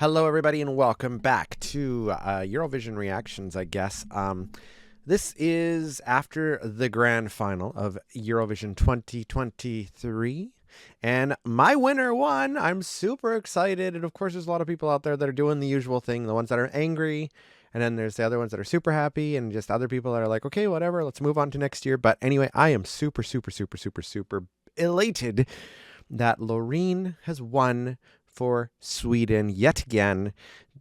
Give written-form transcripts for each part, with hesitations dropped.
Hello, everybody, and welcome back to Eurovision Reactions, I guess. This is after the grand final of Eurovision 2023, and my winner won. I'm super excited, and of course, there's a lot of people out there that are doing the usual thing, the ones that are angry, and then there's the other ones that are super happy, and just other people that are like, okay, whatever, let's move on to next year. But anyway, I am super elated that Loreen has won for Sweden yet again.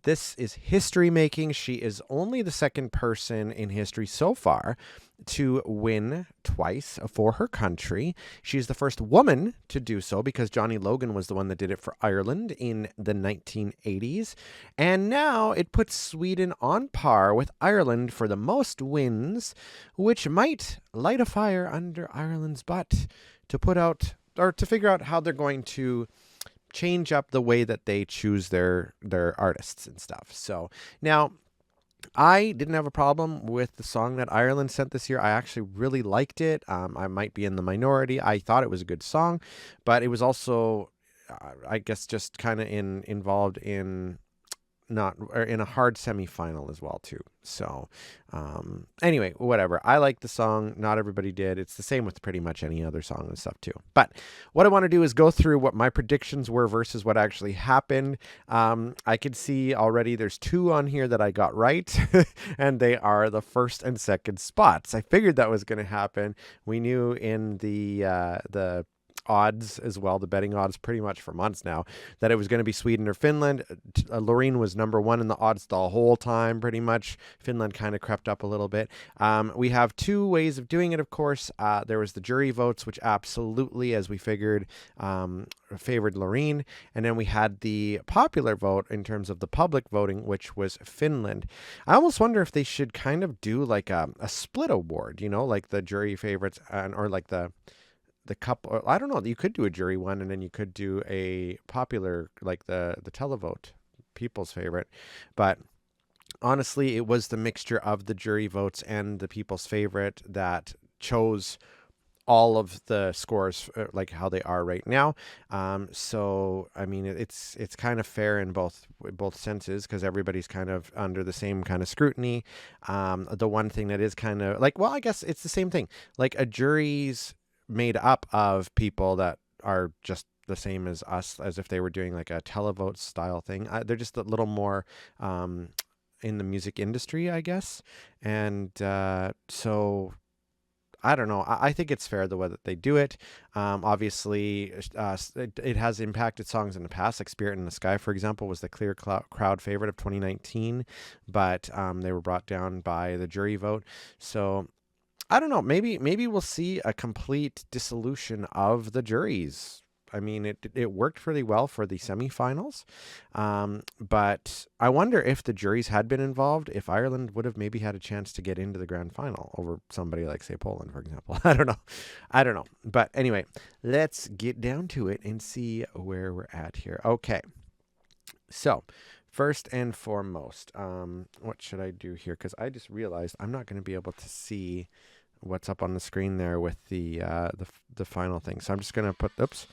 This is history making. She is only the second person in history so far to win twice for her country. She's the first woman to do so because Johnny Logan was the one that did it for Ireland in the 1980s. And now it puts Sweden on par with Ireland for the most wins, which might light a fire under Ireland's butt to put out or to figure out how they're going to change up the way that they choose their artists and stuff. So now I didn't have a problem with the song that Ireland sent this year. I actually really liked it. I might be in the minority. I thought it was a good song, but it was also, I guess, just kind of involved in not or in a hard semifinal as well too. So anyway, whatever. I like the song. Not everybody did. It's the same with pretty much any other song and stuff too. But what I want to do is go through what my predictions were versus what actually happened. I could see already there's two on here that I got right, and they are the first and second spots. I figured that was going to happen. We knew in the odds as well, the betting odds pretty much for months now, that it was going to be Sweden or Finland. Loreen was number one in the odds the whole time, pretty much. Finland kind of crept up a little bit. We have two ways of doing it, of course. There was the jury votes, which absolutely, as we figured, favored Loreen. And then we had the popular vote in terms of the public voting, which was Finland. I almost wonder if they should kind of do like a split award, you know, like the jury favorites or like the couple. I don't know. You could do a jury one, and then you could do a popular, like the televote, people's favorite. But honestly, it was the mixture of the jury votes and the people's favorite that chose all of the scores, like how they are right now. So I mean, it's kind of fair in both senses because everybody's kind of under the same kind of scrutiny. The one thing that is kind of like, well, I guess it's the same thing. Like a jury's made up of people that are just the same as us, as if they were doing like a televote style thing. They're just a little more in the music industry, I guess. And so I don't know. I think it's fair the way that they do it. Obviously, it has impacted songs in the past. Like Spirit in the Sky, for example, was the clear crowd favorite of 2019, but they were brought down by the jury vote. So I don't know. Maybe we'll see a complete dissolution of the juries. I mean, it worked really well for the semifinals, but I wonder if the juries had been involved, if Ireland would have maybe had a chance to get into the grand final over somebody like, say, Poland, for example. I don't know. But anyway, let's get down to it and see where we're at here. Okay. So first and foremost, what should I do here? Because I just realized I'm not going to be able to see what's up on the screen there with the final thing. So I'm just going to put,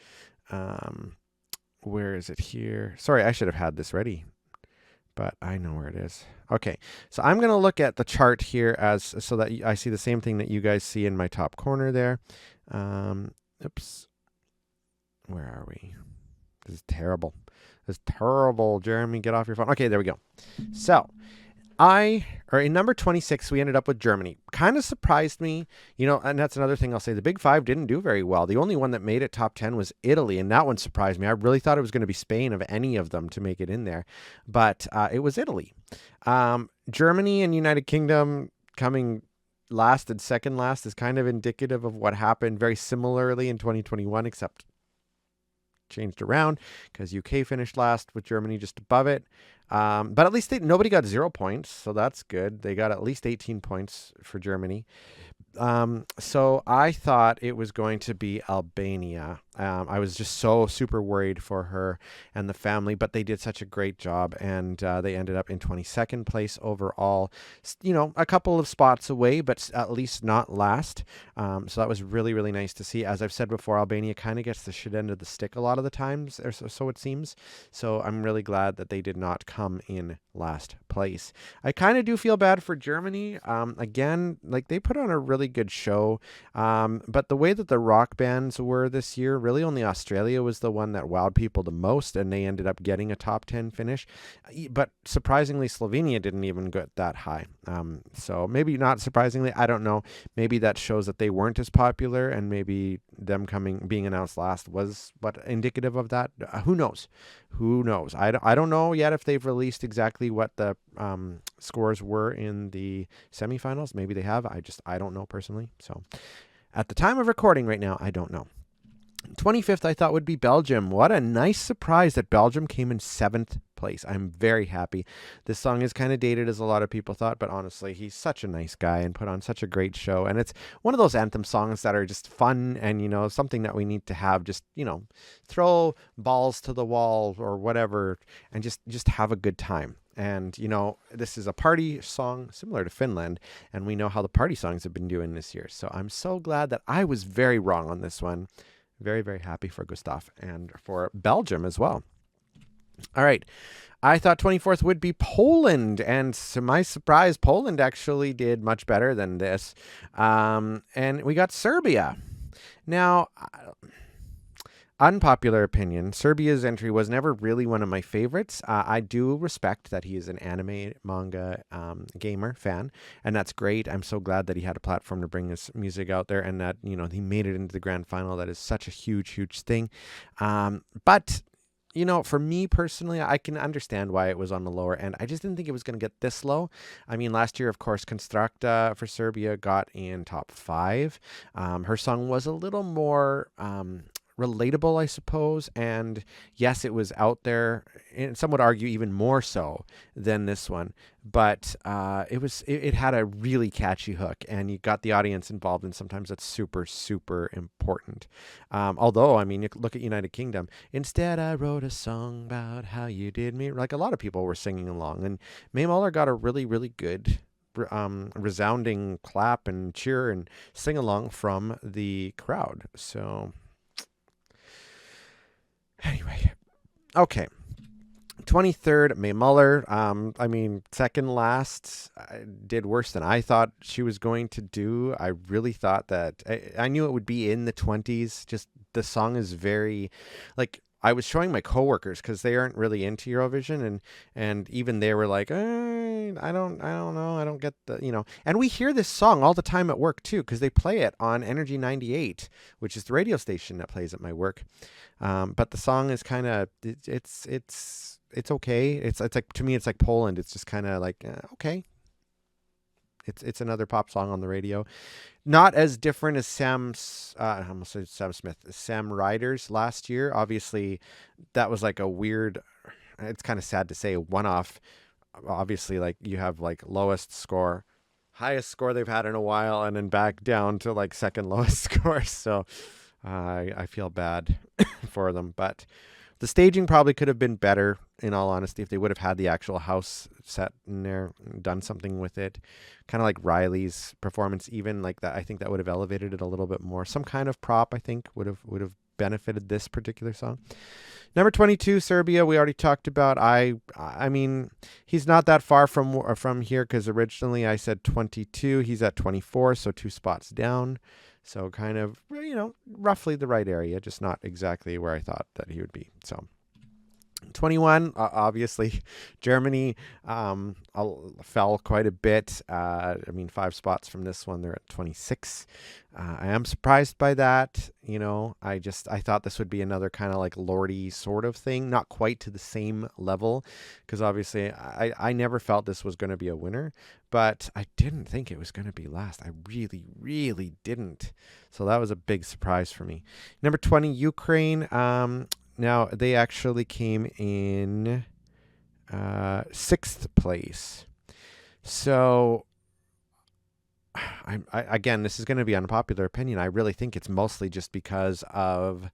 where is it here? Sorry, I should have had this ready, but I know where it is. Okay, so I'm going to look at the chart here so that I see the same thing that you guys see in my top corner there. Oops. Where are we? This is terrible. Jeremy, get off your phone. Okay, there we go. So in number 26, we ended up with Germany. Kind of surprised me, you know, and that's another thing I'll say. The Big Five didn't do very well. The only one that made it top 10 was Italy, and that one surprised me. I really thought it was going to be Spain of any of them to make it in there, but it was Italy. Germany and United Kingdom coming last and second last is kind of indicative of what happened very similarly in 2021, except changed around because UK finished last with Germany just above it. But at least nobody got 0 points, so that's good. They got at least 18 points for Germany. So I thought it was going to be Albania. I was just so super worried for her and the family, but they did such a great job, and they ended up in 22nd place overall. A couple of spots away, but at least not last. So that was really, really nice to see. As I've said before, Albania kind of gets the shit end of the stick a lot of the times, or so it seems. So I'm really glad that they did not come in last place. I kind of do feel bad for Germany. Again, like they put on a really good show, but the way that the rock bands were this year, really only Australia was the one that wowed people the most, and they ended up getting a top 10 finish. But surprisingly, Slovenia didn't even get that high. So maybe not surprisingly, I don't know. Maybe that shows that they weren't as popular, and maybe them being announced last was indicative of that. Who knows? Who knows? I don't know yet if they've released exactly what the scores were in the semifinals. Maybe they have. I don't know personally. So at the time of recording right now, I don't know. 25th, I thought would be Belgium. What a nice surprise that Belgium came in 7th place. I'm very happy. This song is kind of dated, as a lot of people thought, but honestly, he's such a nice guy and put on such a great show. And it's one of those anthem songs that are just fun and, something that we need to have. Just, throw balls to the wall or whatever and just have a good time. And, this is a party song similar to Finland, and we know how the party songs have been doing this year. So I'm so glad that I was very wrong on this one. Very, very happy for Gustav and for Belgium as well. All right. I thought 24th would be Poland. And to my surprise, Poland actually did much better than this. And we got Serbia. Now, unpopular opinion, Serbia's entry was never really one of my favorites. I do respect that he is an anime manga gamer fan, and that's great. I'm so glad that he had a platform to bring his music out there, and that, he made it into the grand final. That is such a huge, huge thing. But for me personally, I can understand why it was on the lower end. I just didn't think it was going to get this low. I mean, last year, of course, Constructa for Serbia got in top 5. Her song was a little more relatable, I suppose, and yes, it was out there, and some would argue even more so than this one, but it had a really catchy hook, and you got the audience involved, and sometimes that's super, super important. Although, I mean, you look at United Kingdom. Instead, I wrote a song about how you did me. Like, a lot of people were singing along, and Mae Muller got a really, really good resounding clap and cheer and sing along from the crowd. So anyway, okay. 23rd, Mae Muller. I mean, second last, did worse than I thought she was going to do. I really thought that I knew it would be in the 20s. Just the song is very, like, I was showing my coworkers because they aren't really into Eurovision, and even they were like, I don't know, I don't get the. And we hear this song all the time at work too, because they play it on Energy 98, which is the radio station that plays at my work. But the song is kind of it's okay. It's like, to me, it's like Poland. It's just kind of like okay. It's another pop song on the radio. Not as different as Sam Smith, Sam Ryder's last year. Obviously, that was like a weird, it's kind of sad to say, one-off. Obviously, like, you have like lowest score, highest score they've had in a while, and then back down to like second lowest score. So I feel bad for them. But the staging probably could have been better, in all honesty, if they would have had the actual house set in there, done something with it. Kind of like Riley's performance, even like that. I think that would have elevated it a little bit more. Some kind of prop, I think, would have benefited this particular song. Number 22, Serbia, we already talked about. I mean, he's not that far from here, because originally I said 22. He's at 24, so 2 spots down. So kind of, roughly the right area, just not exactly where I thought that he would be. So 21, obviously, Germany fell quite a bit. 5 spots from this one. They're at 26. I am surprised by that. I thought this would be another kind of like Lordy sort of thing, not quite to the same level, because obviously I never felt this was going to be a winner, but I didn't think it was going to be last. I really, really didn't. So that was a big surprise for me. Number 20, Ukraine. Now, they actually came in 6th place. So, again, this is going to be unpopular opinion. I really think it's mostly just because of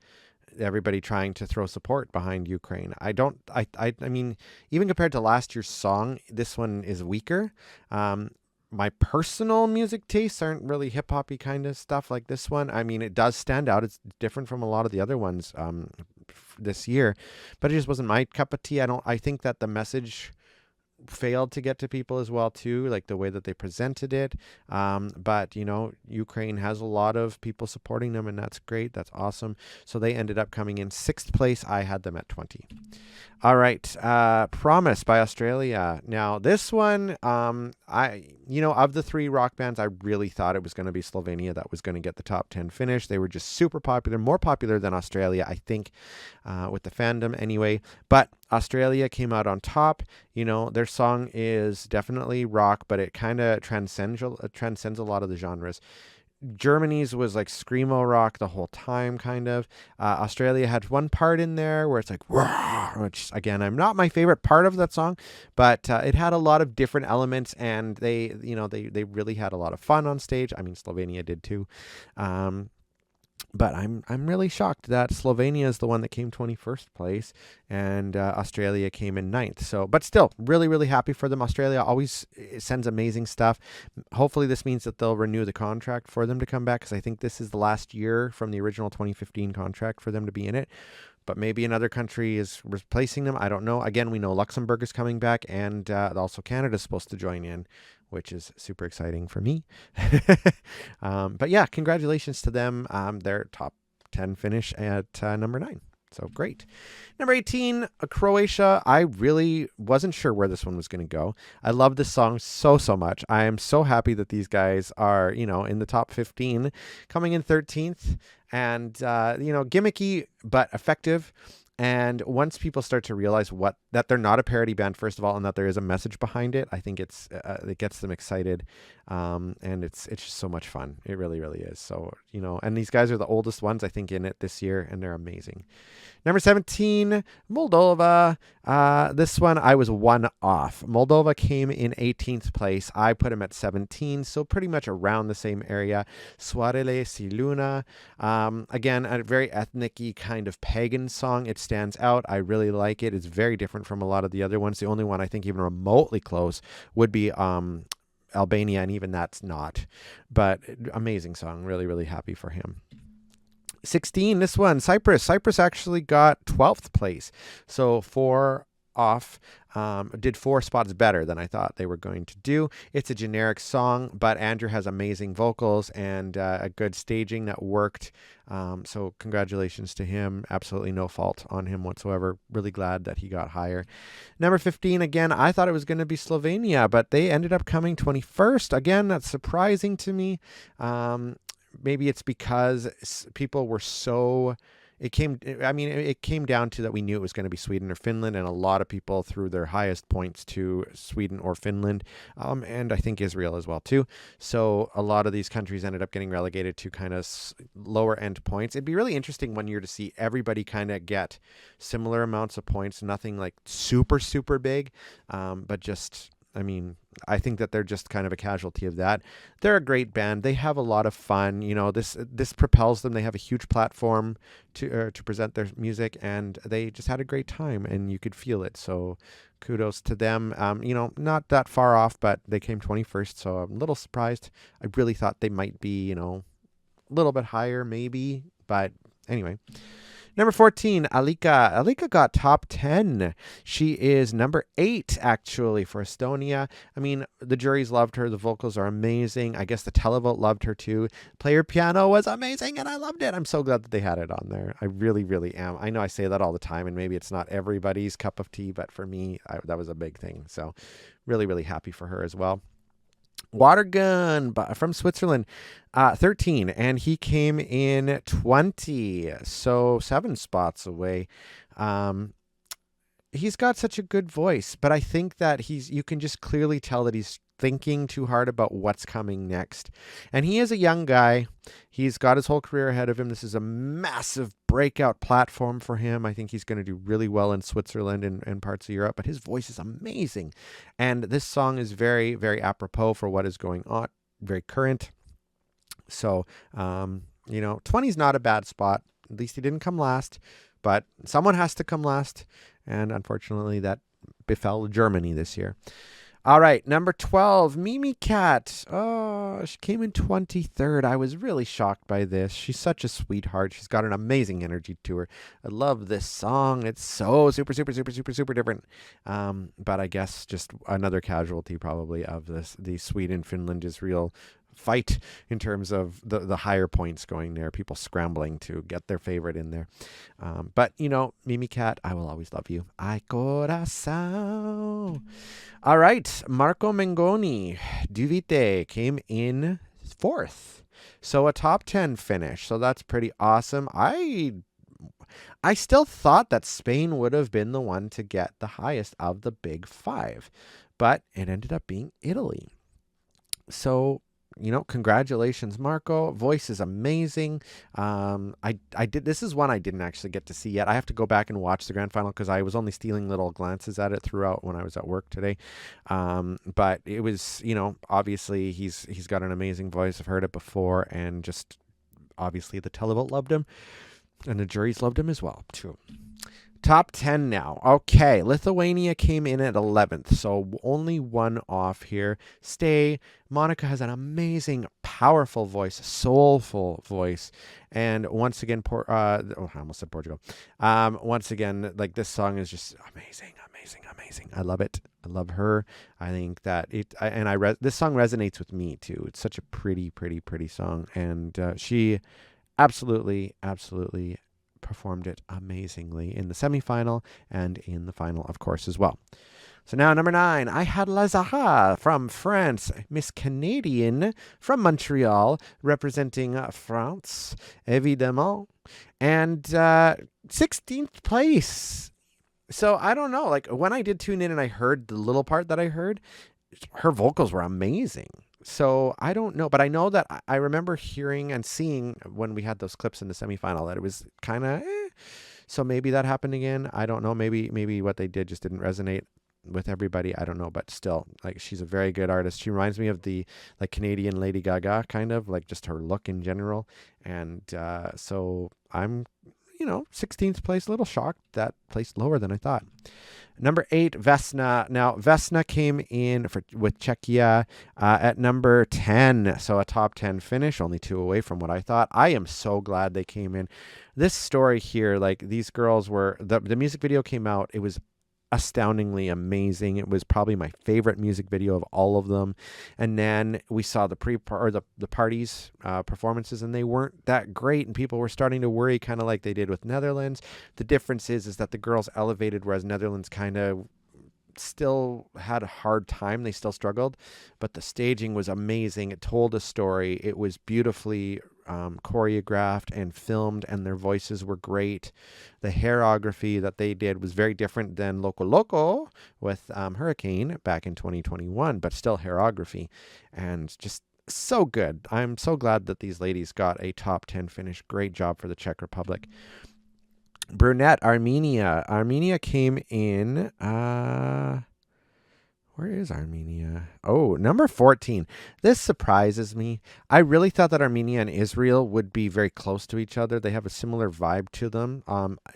everybody trying to throw support behind Ukraine. I mean, even compared to last year's song, this one is weaker. My personal music tastes aren't really hip hoppy kind of stuff like this one. I mean, it does stand out. It's different from a lot of the other ones this year, but it just wasn't my cup of tea. I think that the message failed to get to people as well too, like the way that they presented it. But Ukraine has a lot of people supporting them, and that's great. That's awesome. So they ended up coming in 6th place. I had them at 20. All right. Promise by Australia. Now this one, of the 3 rock bands, I really thought it was going to be Slovenia that was going to get the top 10 finish. They were just super popular, more popular than Australia, I think, with the fandom anyway. But Australia came out on top. Their song is definitely rock, but it kind of transcends a lot of the genres. Germany's was like screamo rock the whole time, kind of. Australia had one part in there where it's like, which again, I'm not my favorite part of that song, but it had a lot of different elements, and they really had a lot of fun on stage. I mean, Slovenia did too. But I'm really shocked that Slovenia is the one that came 21st place, and Australia came in 9th. So, but still, really, really happy for them. Australia always sends amazing stuff. Hopefully this means that they'll renew the contract for them to come back, because I think this is the last year from the original 2015 contract for them to be in it. But maybe another country is replacing them. I don't know. Again, we know Luxembourg is coming back, and also Canada is supposed to join in, which is super exciting for me. But yeah, congratulations to them. Their top 10 finish at number 9. So great. Number 18, Croatia. I really wasn't sure where this one was going to go. I love this song so much. I am so happy that these guys are, in the top 15, coming in 13th, and, gimmicky, but effective. And once people start to realize that they're not a parody band, first of all, and that there is a message behind it, I think it gets them excited, and it's just so much fun. It really, really is. So, and these guys are the oldest ones, I think, in it this year, and they're amazing. Number 17, Moldova. This one I was one off. Moldova came in 18th place. I put them at 17, so pretty much around the same area. Soarele si Luna. Again, a very ethnic-y kind of pagan song. It stands out. I really like it. It's very different from a lot of the other ones. The only one I think even remotely close would be Albania, and even that's not. But amazing song. Really, really happy for him. 16, this one, Cyprus. Cyprus actually got 12th place. So 4 off, did 4 spots better than I thought they were going to do. It's a generic song, but Andrew has amazing vocals and a good staging that worked. So congratulations to him. Absolutely no fault on him whatsoever. Really glad that he got higher. Number 15, again, I thought it was going to be Slovenia, but they ended up coming 21st. Again, that's surprising to me. Maybe it's because people were so... It came down to that we knew it was going to be Sweden or Finland, and a lot of people threw their highest points to Sweden or Finland, and I think Israel as well too. So a lot of these countries ended up getting relegated to kind of lower end points. It'd be really interesting one year to see everybody kind of get similar amounts of points, nothing like super, super big, but just... I think that they're just kind of a casualty of that. They're a great band. They have a lot of fun. This propels them. They have a huge platform to present their music, and they just had a great time, and you could feel it. So kudos to them. Not that far off, but they came 21st, so I'm a little surprised. I really thought they might be, a little bit higher maybe, but anyway. Number 14, Alika. Alika got top 10. She is number 8, actually, for Estonia. The juries loved her. The vocals are amazing. I guess the televote loved her, too. Player piano was amazing, and I loved it. I'm so glad that they had it on there. I really, really am. I know I say that all the time, and maybe it's not everybody's cup of tea, but for me, that was a big thing. So really, really happy for her as well. Watergun from Switzerland, 13, and he came in 20, so 7 spots away. He's got such a good voice, but I think that you can just clearly tell that he's thinking too hard about what's coming next. And he is a young guy. He's got his whole career ahead of him. This is a massive breakout platform for him. I think he's going to do really well in Switzerland and parts of Europe, but his voice is amazing. And this song is very, very apropos for what is going on, very current. So, 20 is not a bad spot. At least he didn't come last, but someone has to come last. And unfortunately, that befell Germany this year. All right, number 12, Mimi Cat. Oh, she came in 23rd. I was really shocked by this. She's such a sweetheart. She's got an amazing energy to her. I love this song. It's so super different. But I guess just another casualty probably of the Sweden-Finland-Israel fight in terms of the higher points going there, people scrambling to get their favorite in there. But, Mimi Cat, I will always love you. Ay corazón. All right, Marco Mengoni, Duvite, came in 4th. So a top 10 finish. So that's pretty awesome. I still thought that Spain would have been the one to get the highest of the big 5, but it ended up being Italy. So, congratulations, Marco. Voice is amazing. This is one I didn't actually get to see yet. I have to go back and watch the grand final because I was only stealing little glances at it throughout when I was at work today. But it was, obviously he's got an amazing voice. I've heard it before, and just obviously the televote loved him, and the juries loved him as well too. Top 10 now. Okay, Lithuania came in at 11th, so only one off here. Stay. Monica has an amazing, powerful voice, soulful voice. And once again, I almost said Portugal. Once again, this song is just amazing. I love it. I love her. I think that this song resonates with me too. It's such a pretty song. And she absolutely performed it amazingly in the semifinal and in the final, of course, as well. So now number 9, I had Lazara from France, Miss Canadian from Montreal, representing France, évidemment, and 16th place. So I don't know, when I did tune in and I heard the little part that I heard, her vocals were amazing. So I don't know, but I know that I remember hearing and seeing when we had those clips in the semifinal that it was kind of so maybe that happened again. I don't know. Maybe what they did just didn't resonate with everybody. I don't know, but still, she's a very good artist. She reminds me of the Canadian Lady Gaga, kind of just her look in general. And so I'm 16th place, a little shocked that placed lower than I thought. Number 8, Vesna. Now, Vesna came in with Czechia at number 10. So a top 10 finish, only 2 away from what I thought. I am so glad they came in. This story here, these girls were, the music video came out. It was astoundingly amazing. It was probably my favorite music video of all of them. And then we saw the parties performances, and they weren't that great, and people were starting to worry, kind of like they did with Netherlands. The difference is that the girls elevated, whereas Netherlands kind of still had a hard time. They still struggled, but the staging was amazing. It told a story. It was beautifully choreographed and filmed, and their voices were great. The choreography that they did was very different than Loco Loco with Hurricane back in 2021, but still choreography, and just so good. I'm so glad that these ladies got a top 10 finish. Great job for the Czech Republic. Brunette, Armenia. Armenia came in, where is Armenia? Oh, number 14. This surprises me. I really thought that Armenia and Israel would be very close to each other. They have a similar vibe to them.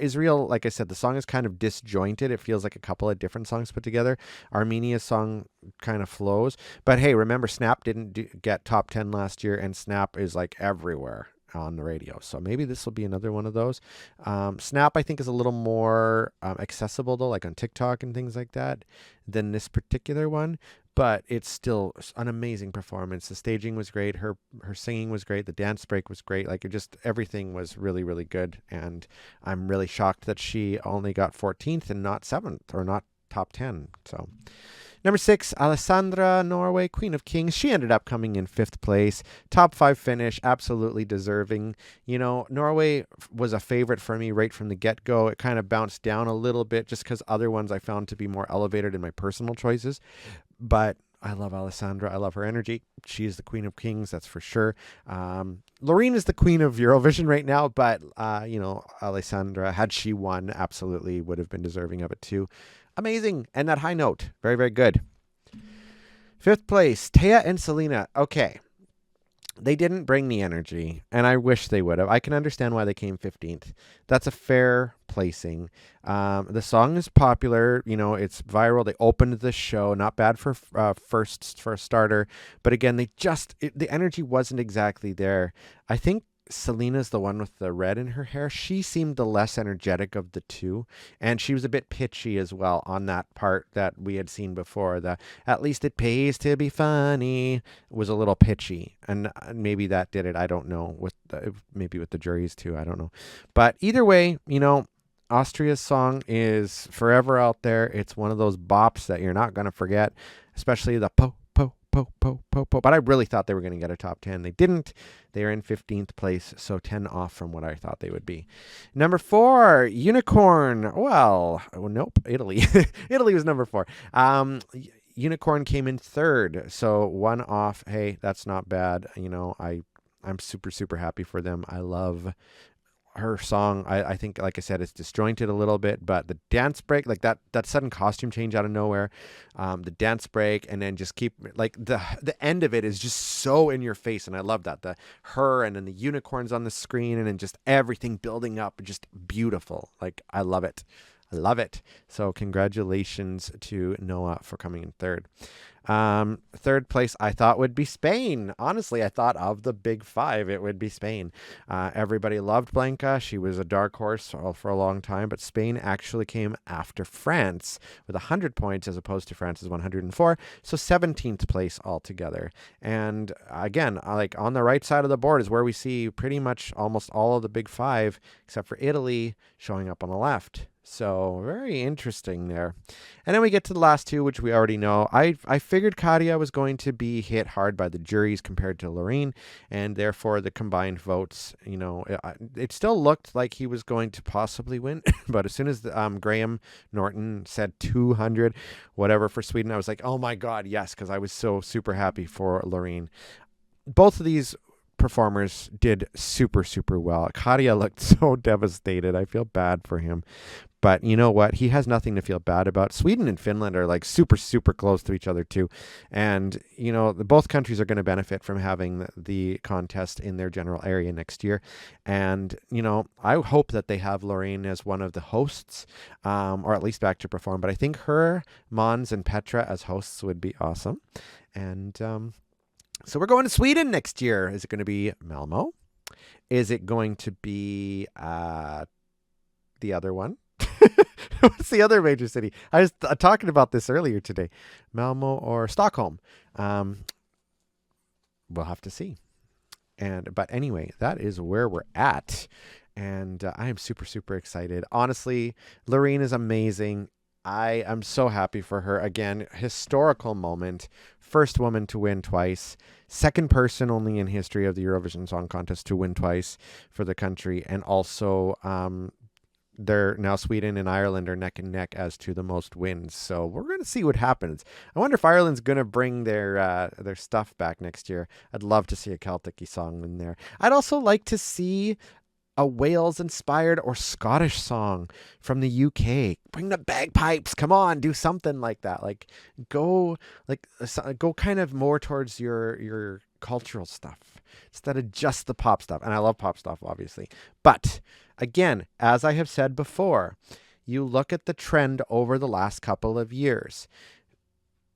Israel, like I said, the song is kind of disjointed. It feels like a couple of different songs put together. Armenia's song kind of flows. But hey, remember, Snap didn't get top 10 last year, and Snap is everywhere on the radio. So maybe this will be another one of those. Snap, I think, is a little more accessible, though, on TikTok and things like that, than this particular one. But it's still an amazing performance. The staging was great. Her singing was great. The dance break was great. Everything was really, really good. And I'm really shocked that she only got 14th and not 7th, or not top 10. So number 6, Alessandra, Norway, Queen of Kings. She ended up coming in 5th place. Top 5 finish, absolutely deserving. Norway was a favorite for me right from the get-go. It kind of bounced down a little bit just because other ones I found to be more elevated in my personal choices. But I love Alessandra. I love her energy. She is the Queen of Kings, that's for sure. Loreen is the Queen of Eurovision right now, but, Alessandra, had she won, absolutely would have been deserving of it too. Amazing. And that high note. Very, very good. 5th place, Taya and Selena. Okay. They didn't bring the energy, and I wish they would have. I can understand why they came 15th. That's a fair placing. The song is popular. You know, it's viral. They opened the show. Not bad for for a starter. But again, the energy wasn't exactly there. I think Selena's the one with the red in her hair. She seemed the less energetic of the two, and she was a bit pitchy as well on that part that we had seen before. The "at least it pays to be funny" was a little pitchy, and maybe that did it. I don't know. Maybe with the juries too. I don't know. But either way, you know, Austria's song is forever out there. It's one of those bops that you're not gonna forget, especially the po po po po po po. But I really thought they were gonna get a top 10. They didn't. They are in 15th place, so 10 off from what I thought they would be. Number 4, Unicorn. Well, nope, Italy. Italy was number 4. Unicorn came in 3rd, so 1 off. Hey, that's not bad. You know, I'm super, super happy for them. I love her song. I think, like I said, it's disjointed a little bit, but the dance break, like that sudden costume change out of nowhere, the dance break, and then just keep like the end of it is just so in your face, and I love that. Her and then the unicorns on the screen, and then just everything building up, just beautiful. Like, I love it. I love it. So congratulations to Noah for coming in 3rd. 3rd place I thought would be Spain. Honestly, I thought of the big 5, it would be Spain. Everybody loved Blanca. She was a dark horse for a long time, but Spain actually came after France with 100 points as opposed to France's 104. So 17th place altogether. And again, like on the right side of the board is where we see pretty much almost all of the big 5, except for Italy showing up on the left. So very interesting there. And then we get to the last 2, which we already know. I figured Katia was going to be hit hard by the juries compared to Loreen, and therefore the combined votes, you know, it still looked like he was going to possibly win. But as soon as Graham Norton said 200, whatever for Sweden, I was like, oh my God, yes, because I was so super happy for Loreen. Both of these performers did super, super well. Katia looked so devastated. I feel bad for him. But you know what? He has nothing to feel bad about. Sweden and Finland are like super, super close to each other too. And, you know, both countries are going to benefit from having the contest in their general area next year. And, you know, I hope that they have Loreen as one of the hosts, or at least back to perform. But I think her, Mons, and Petra as hosts would be awesome. And so we're going to Sweden next year. Is it going to be Malmo? Is it going to be the other one? What's the other major city? I was talking about this earlier today. Malmo or Stockholm. We'll have to see. But anyway, that is where we're at. And I am super, super excited. Honestly, Loreen is amazing. I am so happy for her. Again, historical moment. First woman to win twice. Second person only in history of the Eurovision Song Contest to win twice for the country. And also, they're now Sweden and Ireland are neck and neck as to the most wins. So we're going to see what happens. I wonder if Ireland's going to bring their stuff back next year. I'd love to see a Celtic song in there. I'd also like to see a Wales-inspired or Scottish song from the UK. Bring the bagpipes. Come on, do something like that. Go kind of more towards your cultural stuff instead of just the pop stuff. And I love pop stuff, obviously. But again, as I have said before, you look at the trend over the last couple of years.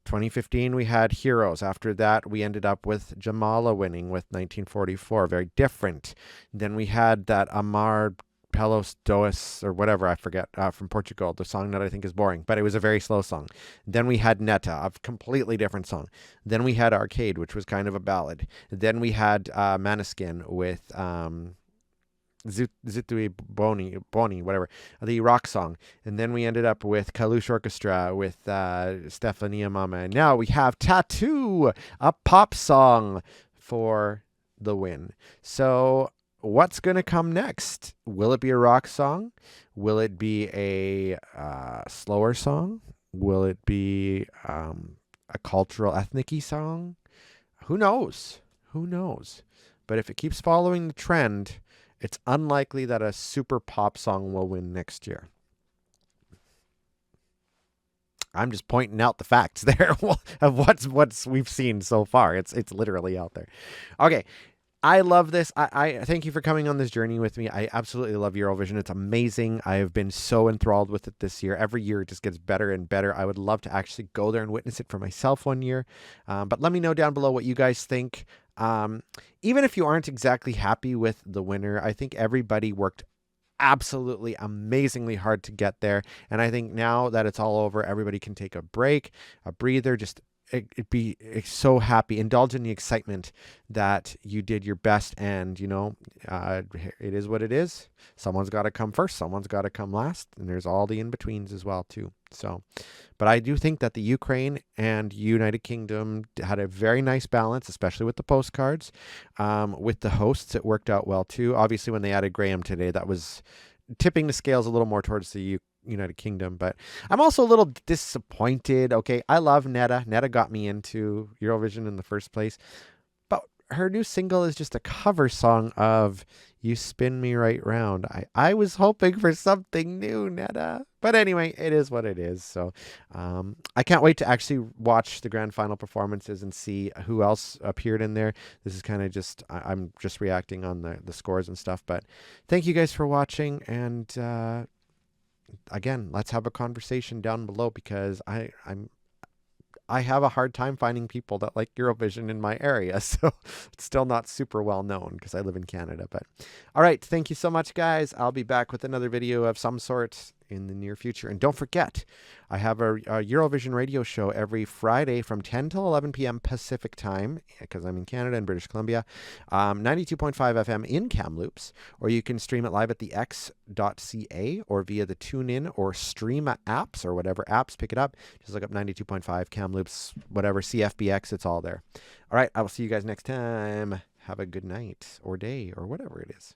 2015, we had Heroes. After that, we ended up with Jamala winning with 1944. Very different. Then we had that Amar Pelos Dois, or whatever, I forget, from Portugal, the song that I think is boring, but it was a very slow song. Then we had Netta, a completely different song. Then we had Arcade, which was kind of a ballad. Then we had Maneskin with Zitui Boni, whatever, the rock song. And then we ended up with Kalush Orchestra with Stefania Mama. And now we have Tattoo, a pop song for the win. So what's going to come next? Will it be a rock song? Will it be a slower song? Will it be a cultural ethnic-y song? Who knows? Who knows? But if it keeps following the trend, it's unlikely that a super pop song will win next year. I'm just pointing out the facts there of what we've seen so far. It's literally out there. Okay, I love this. I thank you for coming on this journey with me. I absolutely love Eurovision. It's amazing. I have been so enthralled with it this year. Every year it just gets better and better. I would love to actually go there and witness it for myself one year. But let me know down below what you guys think. Even if you aren't exactly happy with the winner, I think everybody worked absolutely amazingly hard to get there. And I think now that it's all over, everybody can take a break, a breather, just be so happy, indulge in the excitement that you did your best. And it is what it is. Someone's got to come first, someone's got to come last, and there's all the in-betweens as well too. So but I do think that the Ukraine and United Kingdom had a very nice balance, especially with the postcards. With the hosts, it worked out well too. Obviously, when they added Graham today, that was tipping the scales a little more towards the United Kingdom. But I'm also a little disappointed. Okay, I love Netta. Netta got me into Eurovision in the first place. But her new single is just a cover song of You Spin Me Right Round. I was hoping for something new, Netta. But anyway, it is what it is. So I can't wait to actually watch the grand final performances and see who else appeared in there. This is kind of just, I'm just reacting on the scores and stuff. But thank you guys for watching. And again, let's have a conversation down below, because I have a hard time finding people that like Eurovision in my area. So it's still not super well known because I live in Canada. But all right, thank you so much, guys. I'll be back with another video of some sort in the near future. And don't forget, I have a Eurovision radio show every Friday from 10 till 11 p.m. Pacific time, because I'm in Canada and British Columbia, 92.5 FM in Kamloops, or you can stream it live at the x.ca or via the TuneIn or Streama apps, or whatever apps pick it up. Just look up 92.5 Kamloops, whatever, CFBX, it's all there. All right, I will see you guys next time. Have a good night or day or whatever it is.